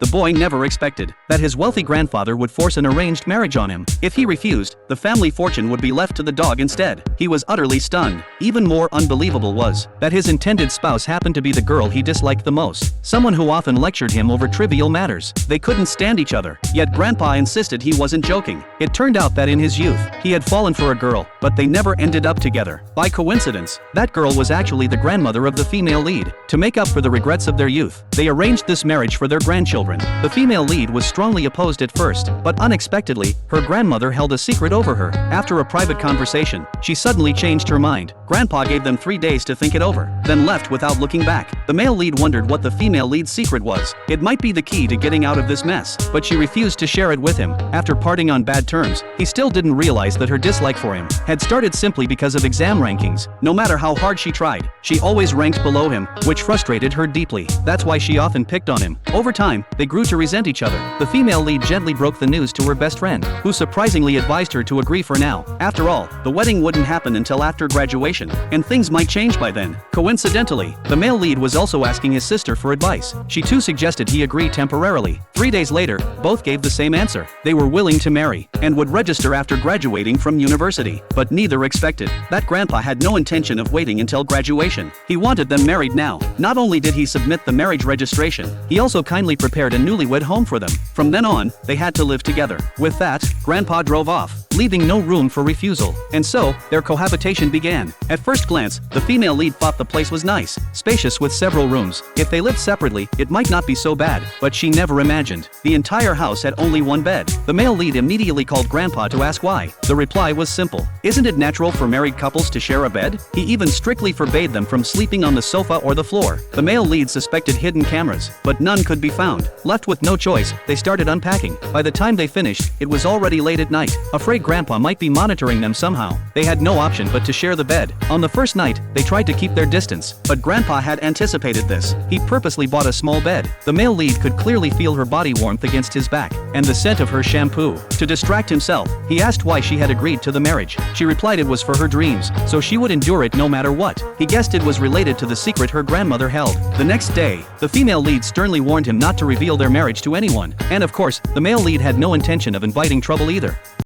the boy never expected that his wealthy grandfather would force an arranged marriage on him. If he refused, the family fortune would be left to the dog instead. He was utterly stunned. Even more unbelievable was that his intended spouse happened to be the girl he disliked the most, someone who often lectured him over trivial matters. They couldn't stand each other, yet Grandpa insisted he wasn't joking. It turned out that in his youth, he had fallen for a girl, but they never ended up together. By coincidence, that girl was actually the grandmother of the female lead. To make up for the regrets of their youth, they arranged this marriage for their grandchildren. The female lead was strongly opposed at first, but unexpectedly, her grandmother held a secret over her. After a private conversation, she suddenly changed her mind. Grandpa gave them 3 days to think it over, then left without looking back. The male lead wondered what the female lead's secret was. It might be the key to getting out of this mess, but she refused to share it with him. After parting on bad terms, he still didn't realize that her dislike for him had started simply because of exam rankings. No matter how hard she tried, she always ranked below him, which frustrated her deeply. That's why she often picked on him. Over time, they grew to resent each other. The female lead gently broke the news to her best friend, who surprisingly advised her to agree for now. After all, the wedding wouldn't happen until after graduation, and things might change by then. Coincidentally, the male lead was also asking his sister for advice. She too suggested he agree temporarily. 3 days later, both gave the same answer. They were willing to marry, and would register after graduating from university. But neither expected that Grandpa had no intention of waiting until graduation. He wanted them married now. Not only did he submit the marriage registration, he also kindly prepared a newlywed home for them. From then on, they had to live together. With that, Grandpa drove off, leaving no room for refusal. And so, their cohabitation began. At first glance, the female lead thought the place was nice, spacious with several rooms. If they lived separately, it might not be so bad, but she never imagined the entire house had only one bed. The male lead immediately called Grandpa to ask why. The reply was simple. Isn't it natural for married couples to share a bed? He even strictly forbade them from sleeping on the sofa or the floor. The male lead suspected hidden cameras, but none could be found. Left with no choice, they started unpacking. By the time they finished, it was already late at night. Afraid Grandpa might be monitoring them somehow, they had no option but to share the bed. On the first night, they tried to keep their distance, but Grandpa had anticipated this. He purposely bought a small bed. The male lead could clearly feel her body warmth against his back, and the scent of her shampoo. To distract himself, he asked why she had agreed to the marriage. She replied it was for her dreams, so she would endure it no matter what. He guessed it was related to the secret her grandmother held. The next day, the female lead sternly warned him not to reveal their marriage to anyone, and of course, the male lead had no intention of inviting trouble either.